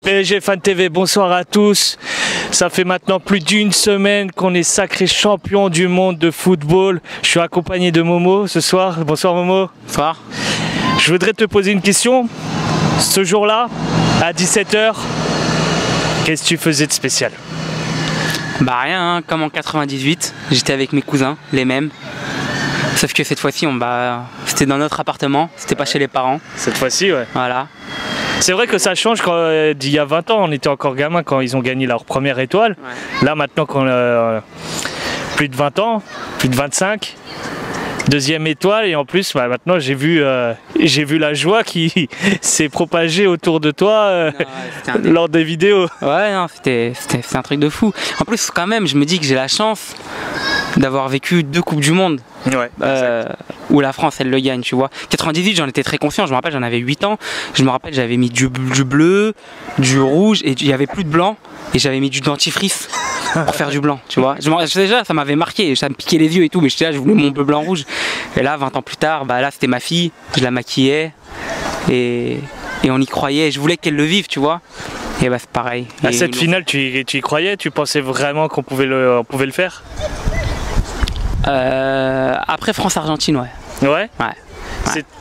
PSG Fan TV, bonsoir à tous. Ça fait maintenant plus d'une semaine qu'on est sacré champion du monde de football. Je suis accompagné de Momo ce soir. Bonsoir Momo. Bonsoir. Je voudrais te poser une question. Ce jour-là, à 17 h, qu'est-ce que tu faisais de spécial? Bah rien, hein, comme en 98, j'étais avec mes cousins, les mêmes. Sauf que cette fois-ci, c'était dans notre appartement, c'était pas chez les parents. Cette fois-ci, ouais. Voilà. C'est vrai que ça change d'il y a 20 ans, on était encore gamins quand ils ont gagné leur première étoile. Ouais. Là maintenant qu'on a plus de 20 ans, plus de 25, deuxième étoile et en plus maintenant j'ai vu la joie qui s'est propagée autour de toi lors des vidéos. Ouais, non, c'était un truc de fou. En plus quand même je me dis que j'ai la chance d'avoir vécu 2 Coupes du Monde. Ouais, où la France elle le gagne, tu vois. 98 j'en étais très conscient, je me rappelle j'en avais 8 ans, je me rappelle j'avais mis du bleu, du rouge et il n'y avait plus de blanc et j'avais mis du dentifrice pour faire du blanc, tu vois. Déjà ça m'avait marqué, ça me piquait les yeux et tout, mais j'étais là, je voulais mon bleu blanc rouge. Et là 20 ans plus tard, là c'était ma fille, je la maquillais et on y croyait, je voulais qu'elle le vive, tu vois. Et c'est pareil. À cette finale tu y croyais, tu pensais vraiment qu'on pouvait le faire? Après France-Argentine, ouais. Ouais.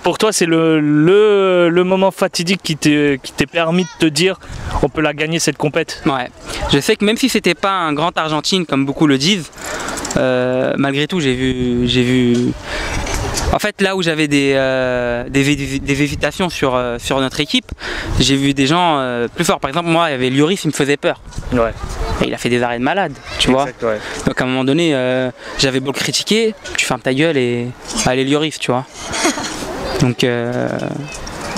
Pour toi, c'est le moment fatidique qui t'est permis de te dire on peut la gagner cette compète. Ouais. Je sais que même si c'était pas un grand Argentine comme beaucoup le disent, malgré tout j'ai vu. En fait, là où j'avais des hésitations sur notre équipe, j'ai vu des gens plus forts. Par exemple, moi, il y avait Lloris, il me faisait peur. Ouais. Et il a fait des arrêts de malade, tu vois. Ouais. Donc à un moment donné, j'avais beau le critiquer, tu fermes ta gueule et allez Lloris, tu vois. Donc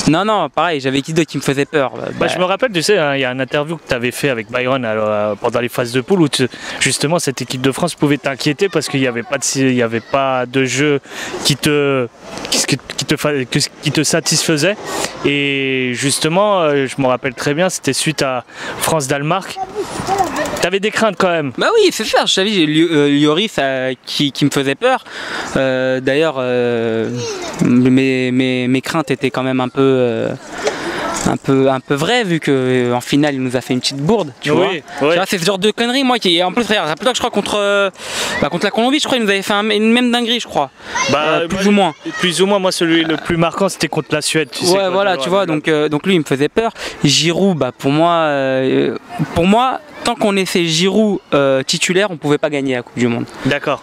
non, pareil, j'avais qui d'autre qui me faisait peur. Je me rappelle, tu sais, il y a une interview que tu avais fait avec Byron pendant les phases de poule où justement cette équipe de France pouvait t'inquiéter parce qu'il n'y avait pas de jeu qui te satisfaisait. Et justement, je me rappelle très bien, c'était suite à France-Danemark. T'avais des craintes quand même. Bah oui, c'est ça, je savais, Lloris qui me faisait peur. D'ailleurs, mes craintes étaient quand même un peu vrai vu qu'en finale il nous a fait une petite bourde, tu vois. C'est ce genre de conneries moi qui en plus regarde, rappelle-toi que je crois contre la Colombie, je crois il nous avait fait une même dinguerie je crois. Plus ou moins. Plus ou moins, moi celui le plus marquant c'était contre la Suède, tu sais. Ouais voilà, tu vois, donc lui il me faisait peur. Giroud, pour moi tant qu'on ait fait Giroud titulaire, on pouvait pas gagner la Coupe du Monde. D'accord.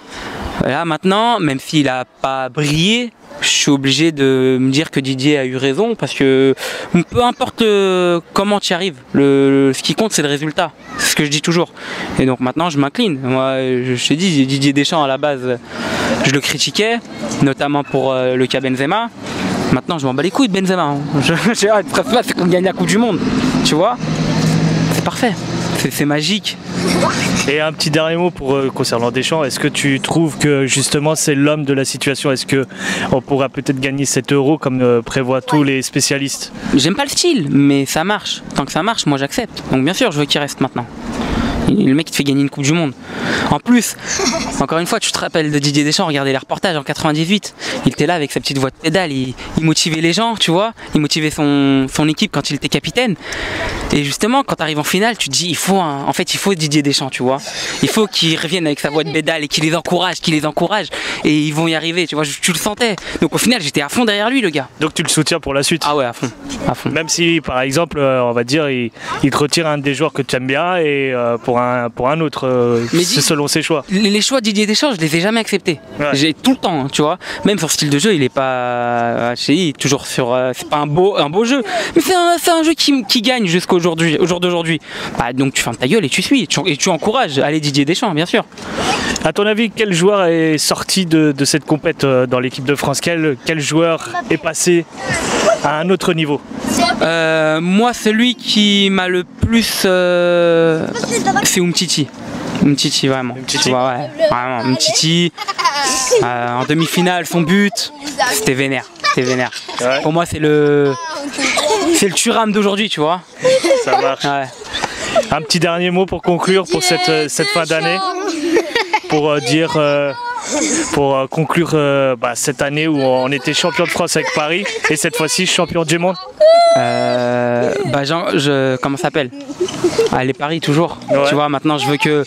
Là maintenant, même s'il a pas brillé, je suis obligé de me dire que Didier a eu raison parce que peu importe comment tu y arrives, ce qui compte c'est le résultat, c'est ce que je dis toujours. Et donc maintenant je m'incline. Moi je t'ai dit, Didier Deschamps à la base je le critiquais, notamment pour le cas Benzema. Maintenant je m'en bats les couilles de Benzema, hein. Le principal c'est qu'on gagne la Coupe du Monde, tu vois. C'est parfait. C'est magique. Et un petit dernier mot concernant Deschamps, est-ce que tu trouves que justement c'est l'homme de la situation? Est-ce qu'on pourra peut-être gagner 7 € comme prévoient tous les spécialistes? J'aime pas le style, mais ça marche. Tant que ça marche, moi j'accepte. Donc bien sûr, je veux qu'il reste maintenant. Le mec il te fait gagner une Coupe du Monde. En plus, encore une fois, tu te rappelles de Didier Deschamps, regardez les reportages en 98. Il était là avec sa petite voix de pédale, il motivait les gens, tu vois. Il motivait son équipe quand il était capitaine. Et justement, quand tu arrives en finale, tu te dis, il faut Didier Deschamps, tu vois. Il faut qu'il revienne avec sa voix de pédale et qu'il les encourage. Et ils vont y arriver, tu vois, tu le sentais. Donc au final, j'étais à fond derrière lui, le gars. Donc tu le soutiens pour la suite? Ah ouais, à fond. Même si, par exemple, on va dire, il te retire un des joueurs que tu aimes bien et pour un autre, c'est selon ses choix. Les choix de Didier Deschamps, je les ai jamais acceptés. Ouais. J'ai tout le temps, tu vois. Même son style de jeu, il est pas, toujours sur, c'est pas un beau jeu, mais c'est un jeu qui gagne au jour d'aujourd'hui. Donc tu fermes ta gueule et tu suis, et tu encourages. Allez Didier Deschamps, bien sûr. À ton avis, quel joueur est sorti de cette compète dans l'équipe de France? Quel joueur est passé à un autre niveau? Moi, celui qui m'a le plus, c'est Umtiti. Umtiti, vraiment. Tu vois, ouais, vraiment. Umtiti, en demi-finale, son but, c'était vénère. Ouais. Pour moi, c'est le Thuram d'aujourd'hui, tu vois. Ça marche. Ouais. Un petit dernier mot pour conclure pour cette fin d'année, pour dire pour conclure cette année où on était champion de France avec Paris et cette fois-ci champion du monde? Comment ça s'appelle? Allez, Paris toujours. Ouais. Tu vois, maintenant je veux que...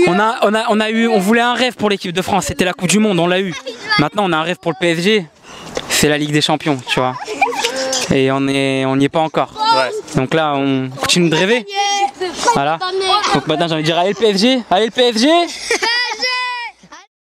On voulait un rêve pour l'équipe de France, c'était la Coupe du Monde, on l'a eu. Maintenant on a un rêve pour le PSG, c'est la Ligue des Champions, tu vois. Et on n'y est pas encore. Ouais. Donc là on continue de rêver. Voilà. Donc maintenant j'ai envie de dire allez le PSG, allez le PSG.